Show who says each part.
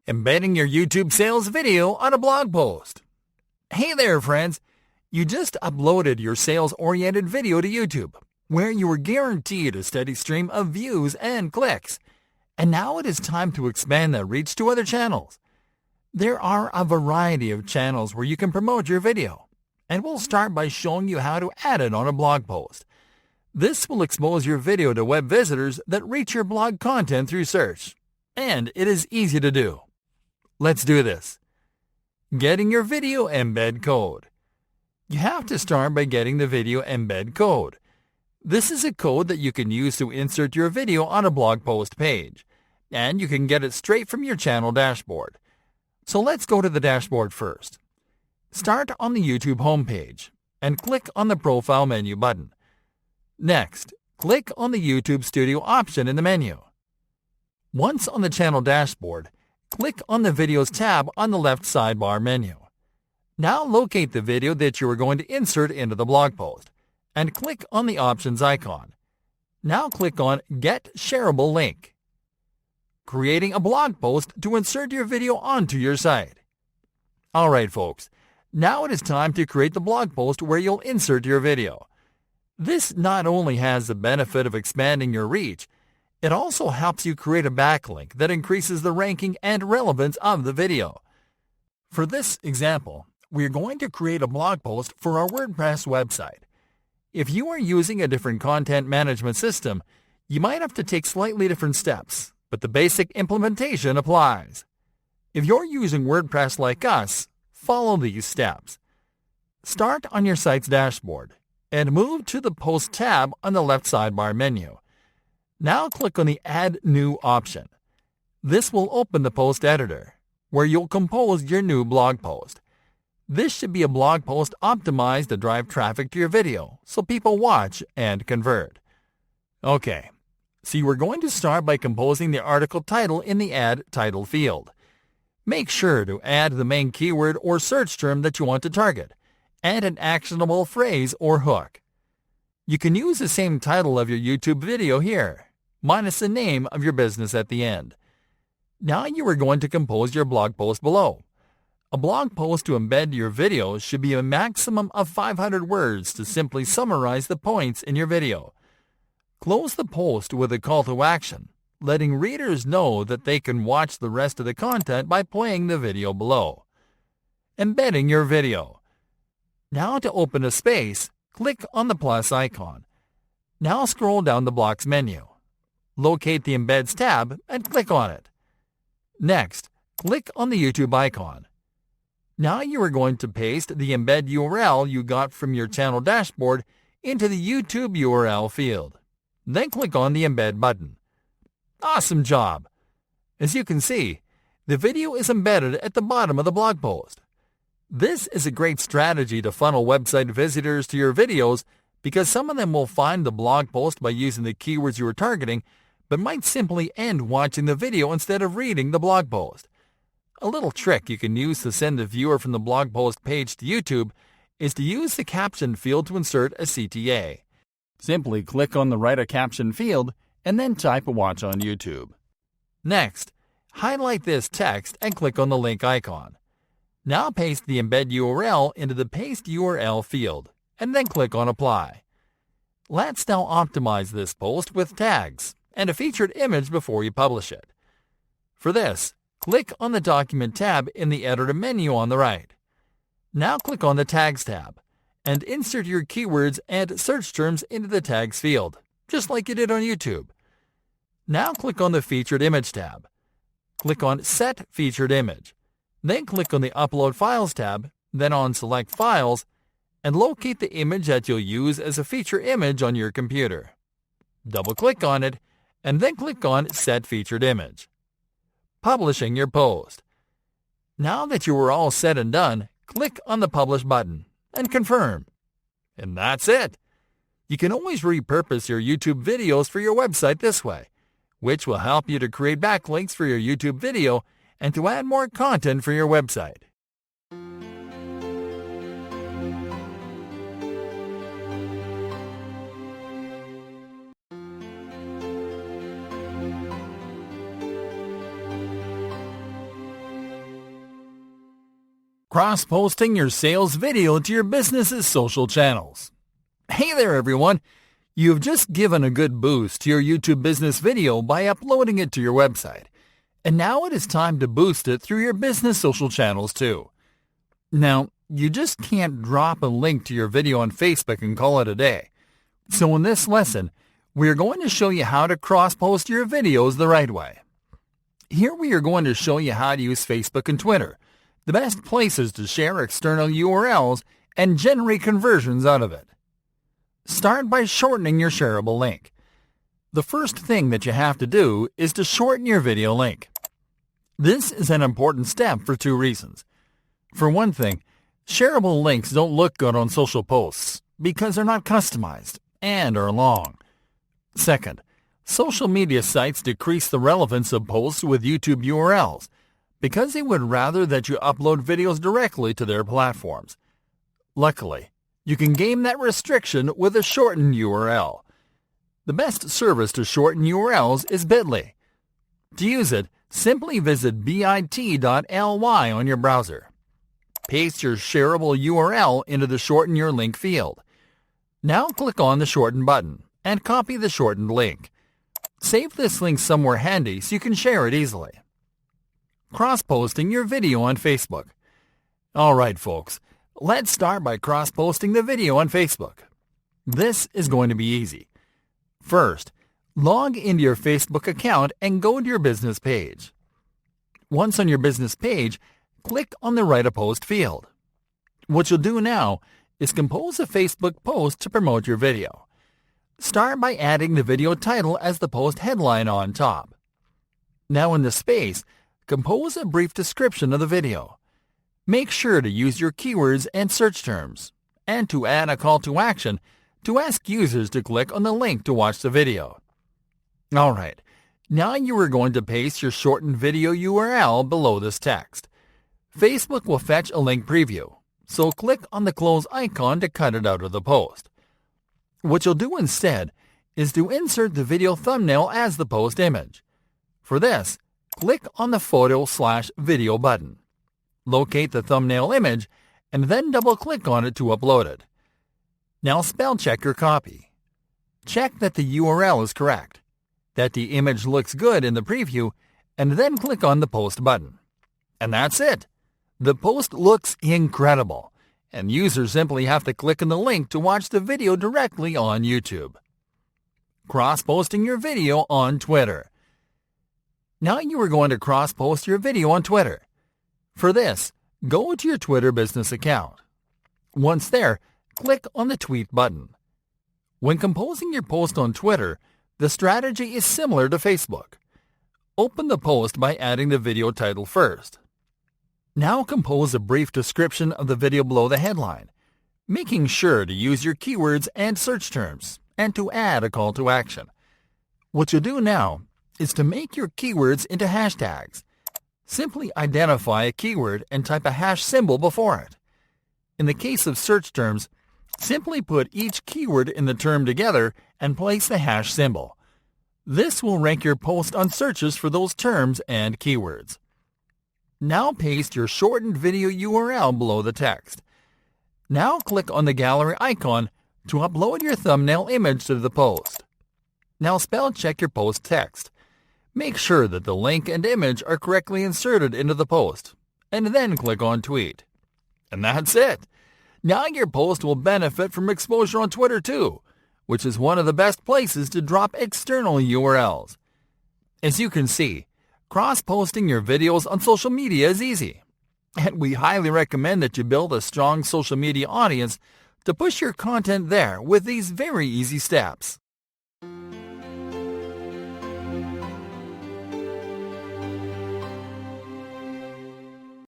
Speaker 1: Embedding your YouTube sales video on a blog post. Hey there, friends. You just uploaded your sales-oriented video to YouTube, where you were guaranteed a steady stream of views and clicks. And now it is time to expand that reach to other channels. There are a variety of channels where you can promote your video, and we'll start by showing you how to add it on a blog post. This will expose your video to web visitors that reach your blog content through search, and it is easy to do. Let's do this. Getting your video embed code. You have to start by getting the video embed code. This is a code that you can use to insert your video on a blog post page, and you can get it straight from your channel dashboard. So let's go to the dashboard first. Start on the YouTube homepage and click on the Profile menu button. Next, click on the YouTube Studio option in the menu. Once on the channel dashboard, click on the Videos tab on the left sidebar menu. Now locate the video that you are going to insert into the blog post and click on the Options icon. Now click on Get Shareable Link. Creating a blog post to insert your video onto your site. Alright folks, now it is time to create the blog post where you'll insert your video. This not only has the benefit of expanding your reach, it also helps you create a backlink that increases the ranking and relevance of the video. For this example, we are going to create a blog post for our WordPress website. If you are using a different content management system, you might have to take slightly different steps, but the basic implementation applies. If you're using WordPress like us, follow these steps. Start on your site's dashboard and move to the Post tab on the left sidebar menu. Now click on the Add New option. This will open the post editor, where you'll compose your new blog post. This should be a blog post optimized to drive traffic to your video so people watch and convert. Okay, so you are going to start by composing the article title in the Add Title field. Make sure to add the main keyword or search term that you want to target, and an actionable phrase or hook. You can use the same title of your YouTube video here, minus the name of your business at the end. Now you are going to compose your blog post below. A blog post to embed your video should be a maximum of 500 words to simply summarize the points in your video. Close the post with a call to action, letting readers know that they can watch the rest of the content by playing the video below. Embedding your video. Now to open a space, click on the plus icon. Now scroll down the blocks menu. Locate the Embeds tab and click on it. Next, click on the YouTube icon. Now you are going to paste the embed URL you got from your channel dashboard into the YouTube URL field. Then click on the Embed button. Awesome job! As you can see, the video is embedded at the bottom of the blog post. This is a great strategy to funnel website visitors to your videos because some of them will find the blog post by using the keywords you are targeting, but might simply end watching the video instead of reading the blog post. A little trick you can use to send the viewer from the blog post page to YouTube is to use the caption field to insert a CTA. Simply click on the Write a Caption field and then type Watch on YouTube. Next, highlight this text and click on the link icon. Now paste the embed URL into the Paste URL field and then click on Apply. Let's now optimize this post with tags and a featured image before you publish it. For this, click on the Document tab in the Editor menu on the right. Now click on the Tags tab and insert your keywords and search terms into the Tags field, just like you did on YouTube. Now click on the Featured Image tab. Click on Set Featured Image. Then click on the Upload Files tab, then on Select Files, and locate the image that you'll use as a feature image on your computer. Double-click on it, and then click on Set Featured Image. Publishing your post. Now that you are all set and done, click on the Publish button and confirm. And that's it. You can always repurpose your YouTube videos for your website this way, which will help you to create backlinks for your YouTube video and to add more content for your website. Cross-posting your sales video to your business's social channels. Hey there everyone! You've just given a good boost to your YouTube business video by uploading it to your website. And now it is time to boost it through your business social channels too. Now, you just can't drop a link to your video on Facebook and call it a day. So in this lesson, we are going to show you how to cross-post your videos the right way. Here we are going to show you how to use Facebook and Twitter, the best places to share external URLs and generate conversions out of it. Start by shortening your shareable link. The first thing that you have to do is to shorten your video link. This is an important step for two reasons. For one thing, shareable links don't look good on social posts because they're not customized and are long. Second, social media sites decrease the relevance of posts with YouTube URLs because they would rather that you upload videos directly to their platforms. Luckily, you can game that restriction with a shortened URL. The best service to shorten URLs is Bitly. To use it, simply visit bit.ly on your browser. Paste your shareable URL into the Shorten Your Link field. Now click on the Shorten button and copy the shortened link. Save this link somewhere handy so you can share it easily. Cross-posting your video on Facebook. Alright folks, let's start by cross-posting the video on Facebook. This is going to be easy. First, log into your Facebook account and go to your business page. Once on your business page, click on the Write a Post field. What you'll do now is compose a Facebook post to promote your video. Start by adding the video title as the post headline on top. Now in the space, compose a brief description of the video. Make sure to use your keywords and search terms, and to add a call to action to ask users to click on the link to watch the video. Alright, now you are going to paste your shortened video URL below this text. Facebook will fetch a link preview, so click on the close icon to cut it out of the post. What you'll do instead is to insert the video thumbnail as the post image. For this, click on the Photo/Video button. Locate the thumbnail image and then double-click on it to upload it. Now spell check your copy. Check that the URL is correct, that the image looks good in the preview, and then click on the Post button. And that's it! The post looks incredible, and users simply have to click on the link to watch the video directly on YouTube. Cross-posting your video on Twitter. Now you are going to cross-post your video on Twitter. For this, go to your Twitter business account. Once there, click on the Tweet button. When composing your post on Twitter, the strategy is similar to Facebook. Open the post by adding the video title first. Now compose a brief description of the video below the headline, making sure to use your keywords and search terms, and to add a call to action. What you'll do now is to make your keywords into hashtags. Simply identify a keyword and type a hash symbol before it. In the case of search terms, simply put each keyword in the term together and place the hash symbol. This will rank your post on searches for those terms and keywords. Now paste your shortened video URL below the text. Now click on the gallery icon to upload your thumbnail image to the post. Now spell check your post text. Make sure that the link and image are correctly inserted into the post, and then click on Tweet. And that's it! Now your post will benefit from exposure on Twitter too, which is one of the best places to drop external URLs. As you can see, cross-posting your videos on social media is easy, and we highly recommend that you build a strong social media audience to push your content there with these very easy steps.